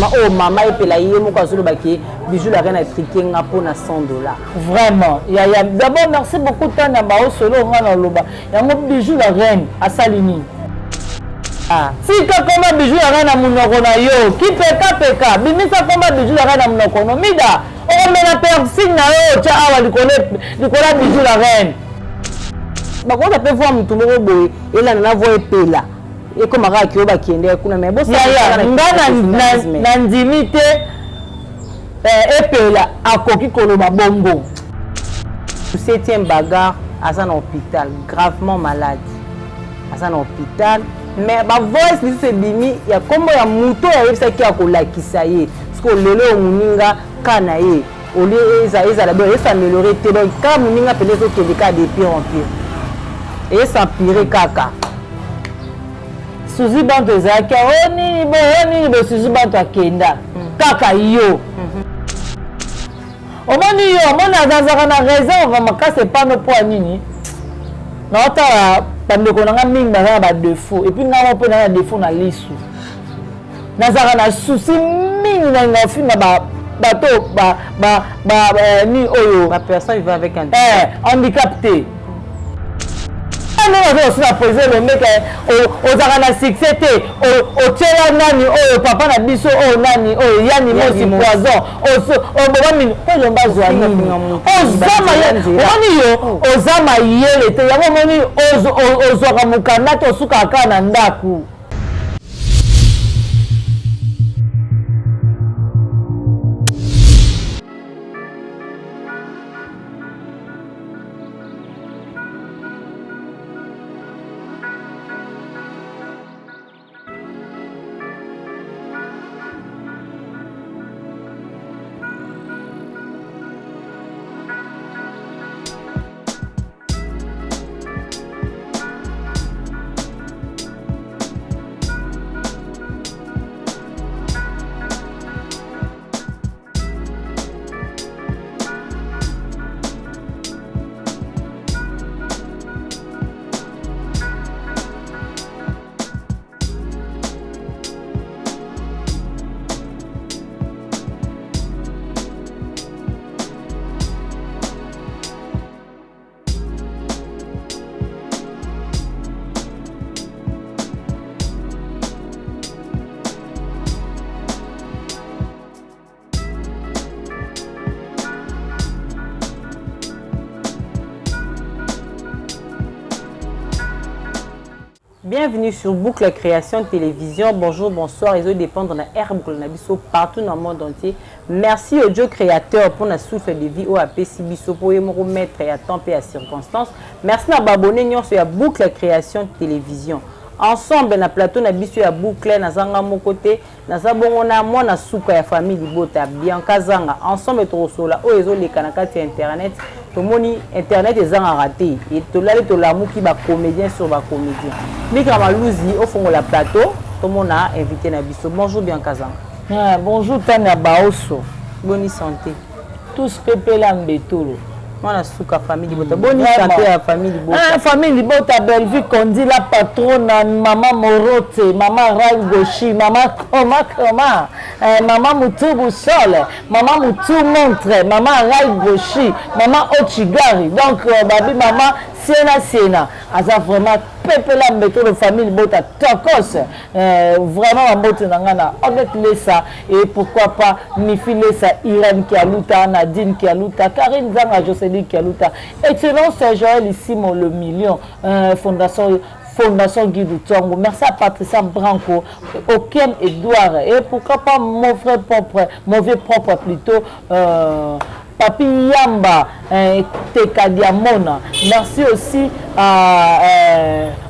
vraiment oh maman et pelaye mon quoi sur baki bijou la reine a triqué nga pour na $100. Vraiment. D'abord merci beaucoup tana ba o solo nga na loba. Yango bijou la reine à Salini. Ah, si ka koma bijou la reine na munoko na yo, ki peka bimisa koma bijou la reine na munoko no mida. O mena piercing na yo cha awa likola bijou la reine. Ba ko ta pe voir mutu moko boye ela na voix epela. Et comme à qui va qui est kuna mais bon ça na ndimite epela akoki koloba bongo. 7e bagarre à un hôpital gravement malade à un hôpital mais ba voice li se bimi ya kombo ya muto ya yebisa ki akolakisa ye parce que lelo muninga kana ye oli eza la bo esa améliorer te donc quand muninga peut-être que les cas de pire en pire et ça pire kaka Suzy Banto ezaki oni bo Suzy Banto akenda kaka yo omoni yo omoni azazaka na réserve makasi epano mpo ya nini naotala bandeko nanga mingi baza na badefau epuis ngamo mpe na defau na lisu nazalaka na susi mingi na nga ofinga bato ni oyo personne vivant avec un handicap te non aussi la poser le mec ozaka na succès te otiela nani oyo papa na biso oyo nani oyo yani mosi poison oboba mini oyo mbazwa nini ozama oni yo ozama yele te yango moni ozwaka mukanda te osukaka kaka na ndaku. Bienvenue sur Boucle Création Télévision. Bonjour, bonsoir. Les autres dépendent de la herbe partout dans le monde entier. Merci au Dieu créateur pour notre souffle de vie au APC Bisso pour me remettre à temps et à circonstances. Merci à abonner sur Boucle Création Télévision. Ensemble, na plateau na biso ya boucle na zanga mon côté na zabongo na moi na suka ya famille libota bien kazanga ensemble to sola o ezo leka na kati internet to moni internet ezanga raté et to lale to lamu ki ba comédien sur ba comédien Mika Malouzi au fond la plateau to mona invité na biso. Bonjour bien kazanga. Bonjour Tania Baoso. Bonne santé. Tous pepela mbetolo. Mwana suka famille libota. Bonne santé à famille libota. Famille libota Bellevue Kondi la patronne maman Morote, maman Rai Goshi, maman Koma, maman Moutou Sol, maman Moutou Montre, maman Rai Goshi, maman Ochigari. Donc babi maman Siena aza vraiment pepela mbeto de famille libota Tokos. Vraiment en bote nangana avec ça et pourquoi pas Nifi Lesa, Irène Kialuta, Nadine Kialuta, Karine Zanga Josélie Kialuta. Excellence Joël ici le million Fondation Guy Tongo. Merci à Patricia Branco, Okiem Edouard et pourquoi pas mauvais propre plutôt Papi Yamba, Teka Diamona. Merci aussi à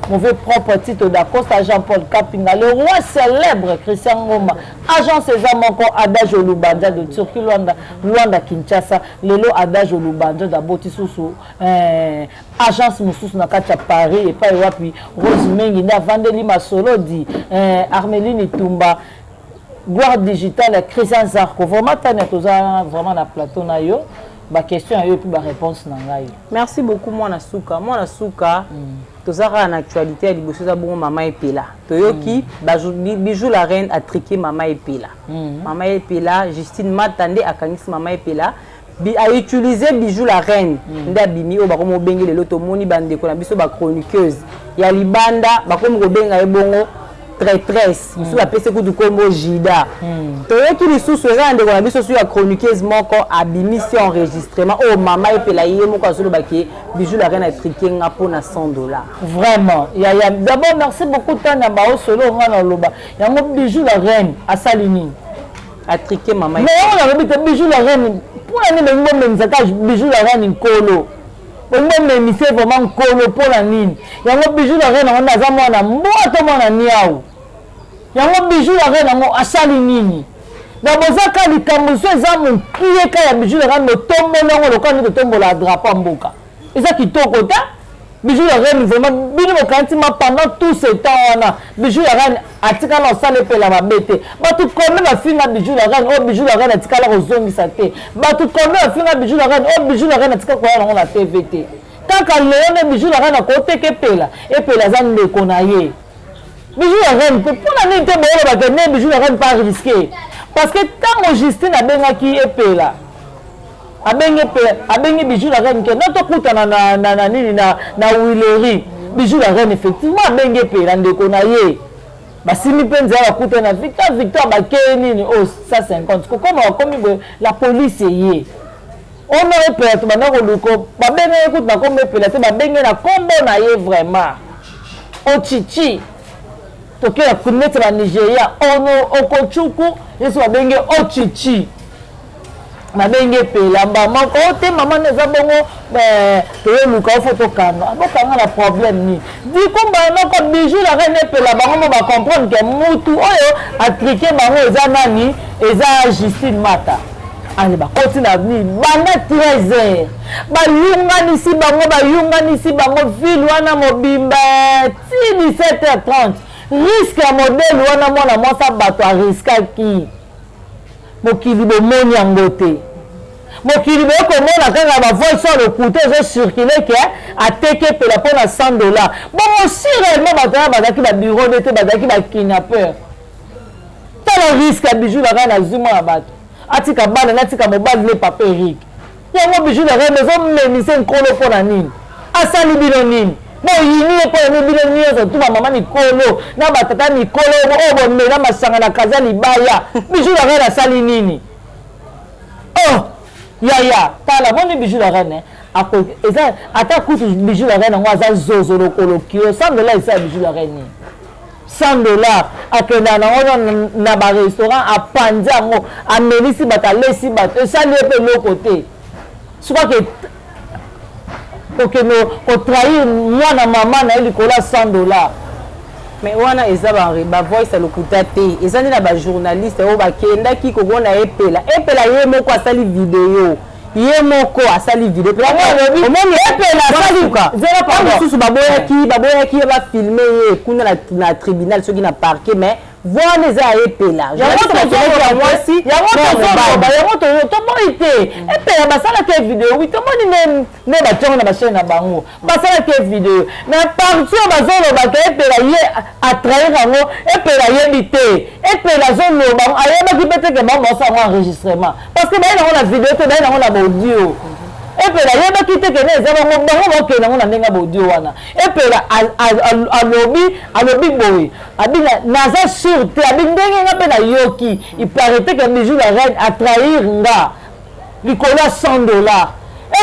mauvais propre titre d'Acosta Jean-Paul Kapinga, le roi célèbre Christian Ngoma, agent César Moko, Adage Olubanda de Turquie, Luanda Kinshasa, Lelo Adage Olubanda d'Abotisusu, agence Moussous Nakacha Paris, et pas puis Rose Menginda, Vandeli Masolo dit, Armeline Tumba. Gloire digitale Christian Zarko vraiment tania toza vraiment na plateau na yo ba question et puis ba réponse na ngai. Merci beaucoup Mwana Souka. Tozara en actualité à liboso za bon Mama Epela. Toyoki bijou la reine a triqué Mama Epela. Mama Epela, Justine Matande a kangisi Mama Epela. A utilisé bijou la reine nda bimi o bakomo bengi le loto moni bande ko na biso ba chroniqueuse ya libanda bakomo ko benga ebongo traîtresse biso ba pese ku du kombo jida to yoki lisusu rende ko na biso su ya chroniqueuse moko abimi si enregistrement o Mama Epela ye moko azolo baki bijou la reine a triqué nga pona $100 vraiment ya d'abord merci beaucoup tana ba o solo ngana loba yango bijou la reine a salini a triqué Mama mais on a habité bijou la reine pour l'année de moi-même, ça bijou la reine in colo. Pour moi-même, c'est vraiment colo pour la nine. Il y a un bijou la reine, on a zamana, moi, tout le monde a niaou. Il y a un bijou la reine, on a salinini. Dans vos accords, les camouflés, les hommes qui est quand bijou la reine, le tombe, le camp de tombe, la drapeau en boca. Et ça qui tombe au tas. Bijou la reine, vraiment, bien au cantima pendant tout ce temps, on a bijou la reine, a tika la salle pe la bête. Bah tout comme la fille na bijou la reine, oh bijou la reine a tika la rozongi sa te. Bah tout comme la fille na bijou la reine, oh bijou la reine a tika quoi on la TVT. Quand quand le bijou la reine a côté que pela, et pela zan de konaye. Bijou la reine, pour la nuit te bon la gagner bijou la reine pas risqué. Parce que tant Justine a benga qui est pela. Abengi bijou la reine que notre kuta na Willery bijou la reine effectivement abengi pe la ndeko na ye basimi penza ya kuta na Victor bakeni ni oh 150 comme la police ye on aurait pu être maintenant ko babenga écoute na comme pe la te babenga na kombo na ye vraiment o chichi to ke la kunete la Nigeria ono okochuku yeso babenga o chichi mabenge pela mbama kote mama neza bongo to luka photo kano abokanga la problème ni di komba noko bijou la reine pela bango ba comprendre que mutu oyo a triqué bango eza nani eza Justine Mata allez ba continue avenir banda 13h ba yunganisi bango ville wana mobimba ti 17h30 risque ya modèle wana mona mwasa bato a risque ki mokili bomoni yango te mokili bokomona kaka bavoie sur le côté ezo circuler ke ateke pela mpona $100 bon aussi réellement bato wana bazalaki babureau nde te bazalaki bakidnappeur tala risque ya bijou la reine azuma ya bato atika bana natika mobali ne papa Eric yango bijou la reine ezomemise nkolo mpona nini asali bino nini boyini mpona bino nyonso tu bamama mikolo na batata mikolo oyo bomela masanga na kaza libaya bijou la reine asali nini oh yaya tala boni bijou la reine eza ata kutu bijou la reine yango aza zozo lokolo kilo $100 esa bijou la reine $100 akenda nango na barestaurant apandi yango amelisi bato alesi bato esali ye mpe eloko te soki okende kotrahir mwana mama na ye likolo ya $100 mais wana eza ba voice lokuta te eza nde na ba journaliste oyo bakendaki kokona epela ye moko asali video ye moko asali video omoni epela asaluka mosusu baboyaki bafilme ye kuna na tribunal soki na parquet mais voilà les epela yango tomoni te epela basalaki video oui tomoni ne batongo na bachaine na bango basalaki video mais parti oyo bazolobaka epela ye atrahir yango epela yebi te epela azoloba ayebaki mpe teke bango baosango enregistrement parce que baye nango na video te baye nango na baudio epela yebaki te kene eza bango bakende yango na ndenge ya baudio wana epela alobi boye abinga naza sur te abi ndenge nga mpe nayoki iparete ke bijou la reine atrahir nga likolo ya $100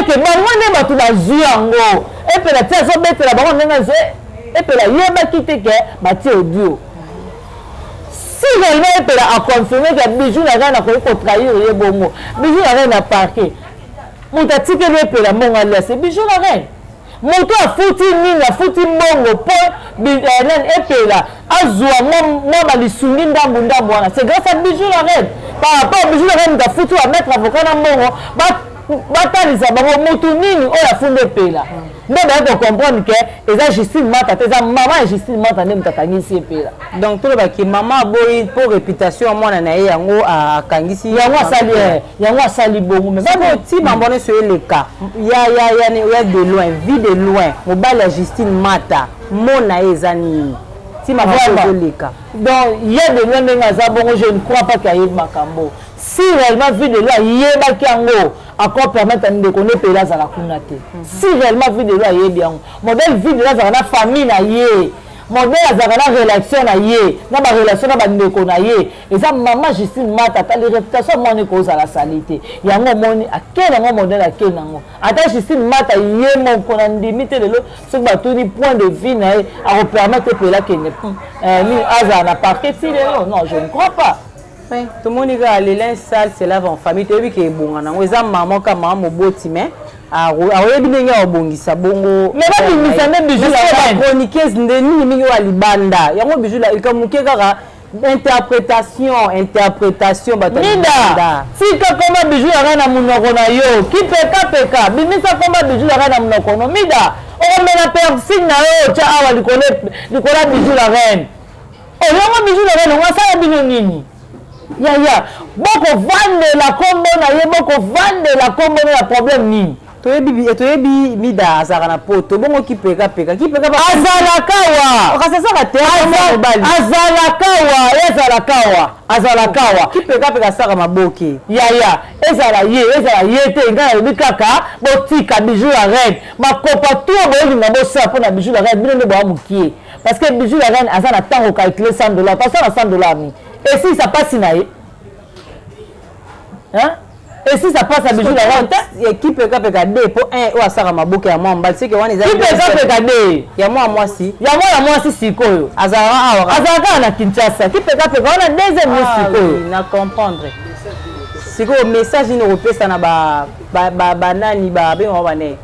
eke bango nde bato bazwi yango epela ti azobetela bango ndenge epela yebaki te ke batie audio si réellement epela aconfirme ke bijou la reine akoki kotrahir ye bongo bijou la reine aparke moto atikeli epela mbongo alese bijou la reine moto afuti nini afuti mbongo mpo epela azwa mwa balisungi ndambu wana c'est grâce à bijou la reine par rapport à bijou la reine moto afuti bamettre avocat na mbongo batalisa bango motu nini oyo afundi epela nde ba ko comprendre que eza Justine Mata eza maman Justine Mata nde mutakangisi epela donc tout le baki maman boy pour réputation mwana na ye yango akangisi yango asali bongo mais si mambone sur le cas ya de loin vie de loin mobile ya Justine Mata mona ezani si ma voix le cas donc il y a de loin ndenge bongo je ne crois pas qu'il y ait makambo si réellement vie de loin yebaki yango encore permettre de connaître pela za la kunate si réellement vie de loin yebi yango modèle vie de loin za na famille na ye modèle za na relation na ye na ba relation na ba ndeko na ye eza maman Justine Mata ta réputation moni ko za la salité yango moni akena ngo modèle akena ngo ata Justine Mata ye mon kona ndimite lelo so ba tuni point de vue na ye a permettre pela que ni aza na parquet si non je ne crois pas. Oui, tout le monde dit que les linges sales se lavent en famille. Tu as vu que c'est bon. On a maman comme maman boti mais a bien ya obongisa bongo. Mais pas bimisa même bijou la chroniqueuse ndeni mingi wa libanda. Yango bijou la ikamuke kaka interprétation Mida si ka koma bijou la na munoko na yo ki peka bimisa koma bijou la na munoko no Mida on met la personne na yo cha awa likola bijou la reine. O yango bijou la reine on sa bino nini ya boko vande la kombo na ye boko vande la kombo na problème nini toyebi Mida azalaka na poto bongo kipeka azalakawa okasasaka te azalakawa kipeka asaka maboke ya ezala ye te ngai alobi kaka botika bijou la reine makopa to boyelinga bosala mpona bijou la reine bino nde boya mokie parce que bijou la reine aza na ntango calcule $100 pasala $100 ni et si ça passe na ye hein et si ça passe à bijou la reine équipe peka de pour un ou asaka maboke ya mwamba c'est que wana eza peka de ya mwasi sikoyo azalaka na Kinshasa peka wana deuxième sikoyo na comprendre sikoyo message ni repesa na ba nani ba bengo bane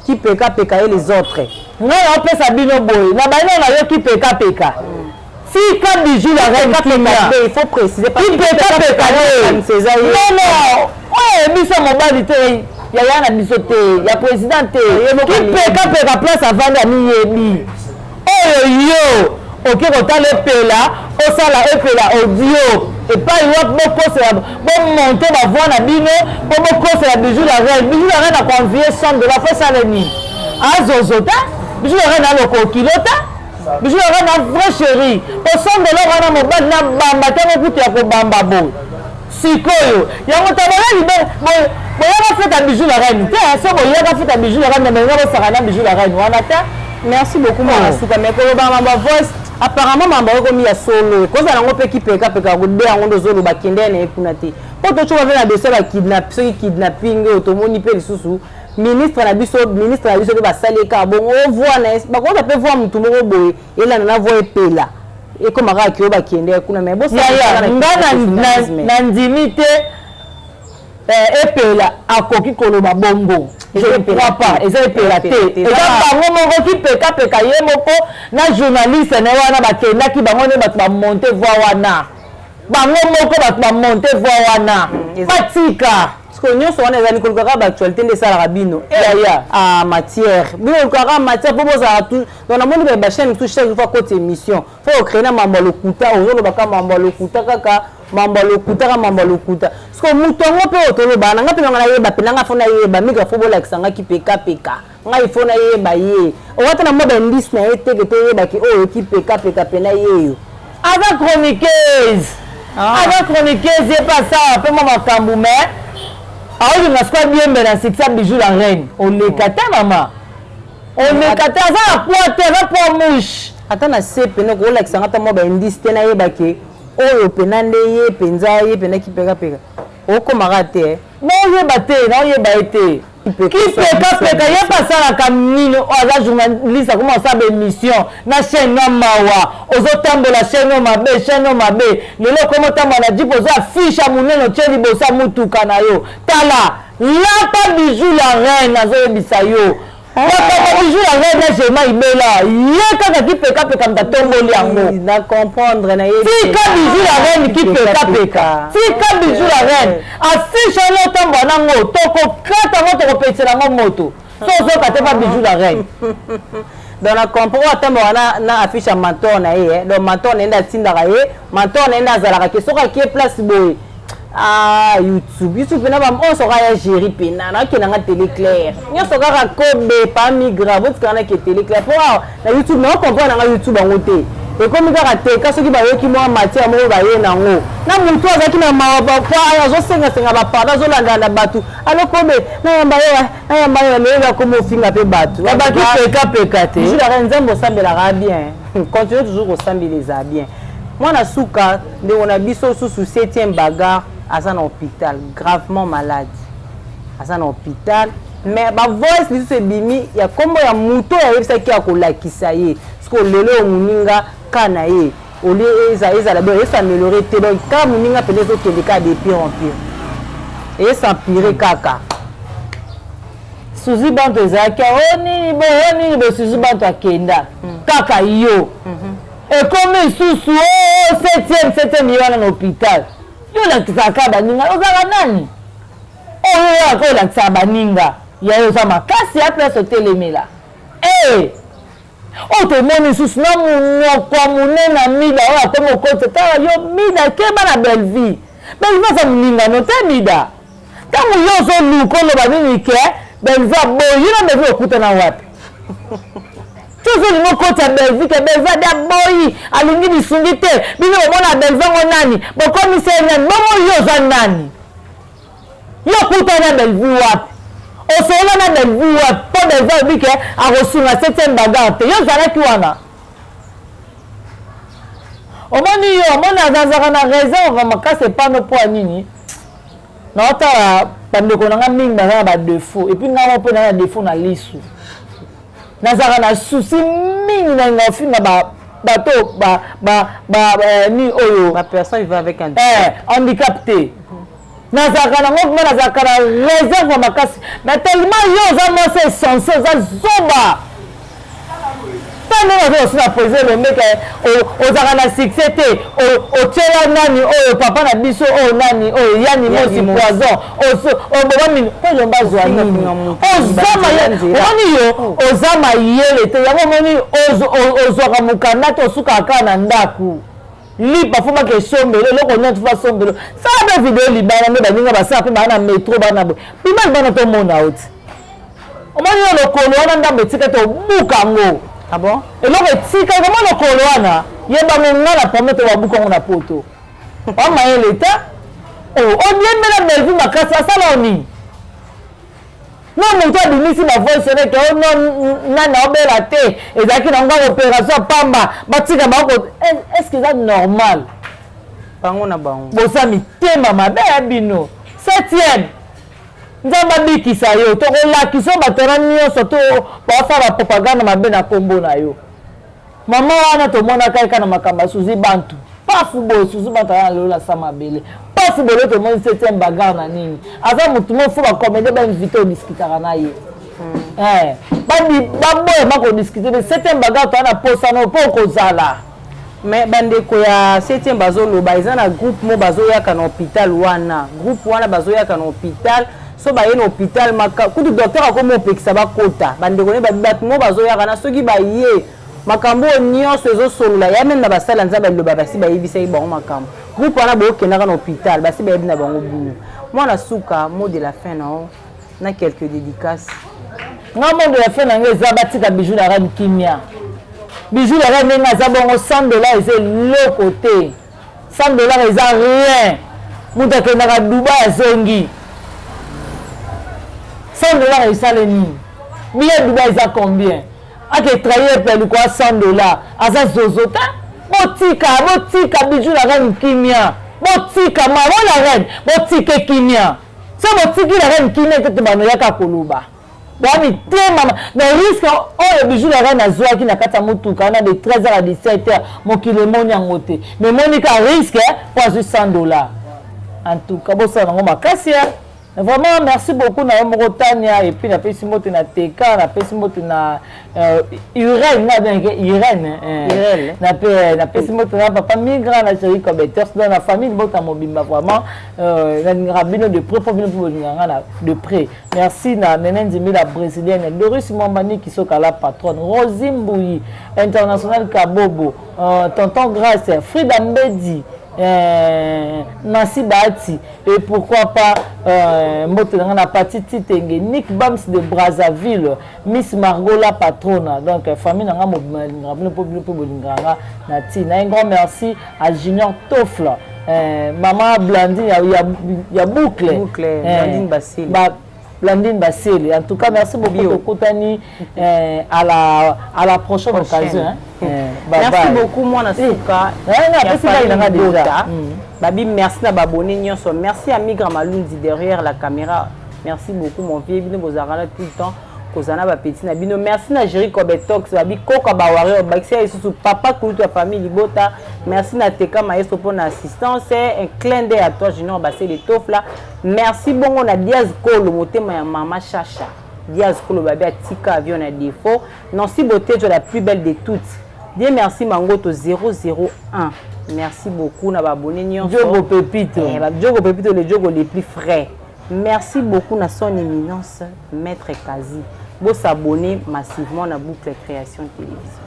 qui peka et les autres ngai opesa bino boy na bano na yo qui peka si quand bijou la reine il faut préciser parce que non ouais biso mobali te ya na biso te ya président te qui peka place avant ya miyebi yo OK kotala epela osala epela audio et pas yo bokosela monter ba voix na bino bokosela bijou la reine a convié $100 pour ça le ni azozota bijou la reine a le kilota bijou la reine a vrai chéri au $100 wana mobali na bamba tango kutu ya ko bamba bo sikoyo yango tabona libe boyaka feta bijou la reine te so boyaka feta bijou la reine mais ngo sakana bijou la reine wana ta merci beaucoup mwana suka mais ko bamba voice apparemment mamba ko mi ya solo ko za ngo pe ki peka ko de yango ndozolo bakende na ekuna te po to choba vena dossier ba kidnapping otomoni pe lisusu ministre na biso pe basaleka bongo voix na ba ko pe voix mutu moko boye ela na voix epela et comme ara ki bakende kuna mais bo na ndimite epela akoki koloba bongo je ne crois pas eza epela te eza bango moko ki peka ye moko na journaliste na wana bakendaki bango nde bato bamonte voix wana bango moko bato bamonte voix wana batika nyonso wana ezali kolukaka baactualité nde esalaka bino matière bino kolukaka matière mpo bozala tout donc namoni bachaine mosusu chaque fois kote émission fo ocrée na mambo ya lokuta ozolobaka mambo ya lokuta kaka mambo ya lokuta parceke moto yango mpe otolobaka nanga mpe nanga nayeba mpe nanga fo nayeba mingi fo bolakisa ngaki peka ngai fo nayeba ye owata na mwa bandisi na ye teke toyebaki oyo ki peka mpe na yeyo aza chroniqueuse ye pasa mpe mwa makambo mais aoyo na squad bien na siksa bijou la reine on ekata mama on ekata za pointe za po mouche ata na sepe no ko like sangata mo ba indice te na yebake oyo pena nde ye penza ye pena ki peka o ko marate no yeba te no yeba ete ki peka ye pasala kamino aza journaliste comment ça be émission na chaîne na mawa ozotambola chaîne mabe lelo komo tambola jipo za affiche muneno tsheli bosa mutuka na yo tala lapa bijou la reine azoyebisa yo wakaba bijou la reine jema ibela ye kaka ki peka mtatongoli yango na comprendre na ye tika bijou la reine ki peka bijou la reine affiche lo tambola nango toko kata moto kopetela ngo moto so kate pas bijou la reine donc na comprend atambo na affiche à mentor na ye donc mentor nenda tindaka ye mentor nenda zalaka ke soka ki place boy YouTube na ba on soka ya gérer pena na ki na télé claire nyo soka ka kobe pa migra votre kana ki télé claire pour na YouTube na comprend na YouTube ngote et comme ka te ka soki ba yoki mo matière mo ba ye nango na muntu azaki na mawa kwa azo senga ba pada zo landa na batu alo kobe na yamba yo le ko mo finga pe batu ba ki peka te je la nzambo sambela bien continue toujours au sambeleza bien moi na suka de on a biso sous 7e bagarre à un hôpital gravement malade à un hôpital mais ba voice li se bimi ya kombo ya muto ya yebisa ki akolakisa ye parce que lelo muninga kana ye oli eza la bien ça améliorer te donc quand muninga peut-être que des cas de pire en pire et ça pire kaka Suzy Banto ezaki oni bo Suzy Banto akenda kaka yo et comme susu 7e yo na hôpital yo lakisaka baninga ozaka nani oyo yako lakisa baninga ya yo za makasi ya place otelemela otomoni susu na munoko munene mida oyo akoma okoti tala yo mida keba na Belleville aza moninga no te mida ntango yo ozoluka oloba nini ke Belleville boyi na Belleville okutana wapi tozolinga okota Belleville ke Belleville ade aboyi alingi bisungi te bino bomona Belleville ngo nani bokomisa ye nani bongo yo oza nani yo okutana Belleville wapi osola na Belleville wapi po Belleville obi ke akosunga 7e bagarre te yo ozalaki wana omoni yo omoni azazaka na raison makasi epano mpo ya nini naotala bandeko nanga mingi baza na badefo epuis ngamo mpe na defo na lisu nazalaka na susi mingi na nga ofinga bato ni oyo personne vivant avec un handicap te nazalaka nango mpe nazalaka na réserve makasi mais tellement yo oza mwasi essentiel oza zoba tandenge oza osi na poser le meke ozalaka na succès te otyela nani oyo papa na biso oyo nani oyo yani mosi poison obomami mpe elomba azwa nini omoni yo oza mayele te yango omoni ozwaka mokanda te osukaka kaka na ndako lipa foma ke sombelo eloko nyonso fa sombelo sala mpe video libana nde baninga basala mpe baa na metro baa na boye bima libana tomona oti omoni yo lokolo wana ndambo etika te obuka ngo eloko etika koma lokolo wana yebango nga na pome te wabuka ngo na poto wamayele te odiembela Belleville makasi asala oni no moto abimisi bavoice neke nani aobela te ezalaki na ngo opération pamba batika bango est-ce eza normal bango na bango bosa mitema mabe ya bino 7e nzambe abikisa yo tokolakisa batona nyonso to basala propagande mabe na kombo na yo mama wana tomonaka eka na makambo ya Suzy Bantu pafu boye Suzy Bantu aya lola sa mabele pafu boye tomoni 7e bagarre na nini aza motu mo fo bakomede bainvite odiskitaka na ye baboye bakodiskite me 7e bagarre toya na posano mpo okozala mais bandeko ya 7e bazoloba eza na groupe mo bazoyaka na hôpital wana groupe wana bazoyaka na hôpital so baye na hôpital kutu docteur akomi opekisa bakota bandeko ne bato mo bazoyaka na soki baye makambo nyonso ezosolola ya meme na basala nzambe liloba basi bayebisaki bango makambo groupe wana bookendaka na hôpital basi bayebi na bango bino mwana suka mot de la fin nao na quelques dédicaces nga mot de la fin nange eza batika bijou na reine kimia bijou na reine ndenge aza bongo $100 eza eloko te $100 eza rien moto akendaka Dubai azongi $100 esale nini billet Dubai eza combien ake trahir pelu kwa $100 aza zozo ta botika bijou la reine kimia botika mama la reine botika kimia so botiki la reine kimia tete bano yaka koluba bami te mama na risque oyo bijou la reine azwaki na kata mutuka na de 13h à 17h mokile moni yango te mais monika risque pour $100 en tout cas bosala ngo makasi Vraiment, merci beaucoup na Morotania et puis na pesi moto na Teka, na pesi moto na Irène, na pesi moto na papa migrant na chéri Kobeter dans la famille moto mobimba vraiment na rabino de près pour de près. Merci na Nenen Zimi la brésilienne, Doris Mombani qui sont la patronne, Rosine Bouyi, international Kabobo, tonton Grace, Frida Mbedi, Nancy Bati et pourquoi pas Moto na Patiti Tenge, Nick Bams de Brazzaville, Miss Margot la patronne, donc famille na un grand merci à Junior Tofla, maman Blandine, il y a boucle Blandine Basile. Blandine Basile. En tout cas, merci beaucoup de Koutani à la prochaine occasion. Merci beaucoup, moi, Nasuka. Babi, merci à Baboni. Merci à Migra Malundi derrière la caméra. Merci beaucoup, mon vieux. Vous avez tout le temps. Merci à Jerry Kobetox, Babi Koka Bawari, Papa Koutou, la famille Libota. Merci à Teka Maestro pour l'assistance. Un clin d'œil à toi, Junior Bassé les Tofla. Merci bon, on a Diaz Kolo, Motema Maman Chacha. Diaz Kolo, Babi Tika, avion à défaut. Nancy Beauté, tu es la plus belle de toutes. Dis merci Mangoto 001. Merci beaucoup, na abonné. Djogo Pepito. Djogo Pepito, le Djogo les plus frais. Merci beaucoup à son éminence, Maître Kazi. Vous s'abonner massivement à Boucle Création Télévision.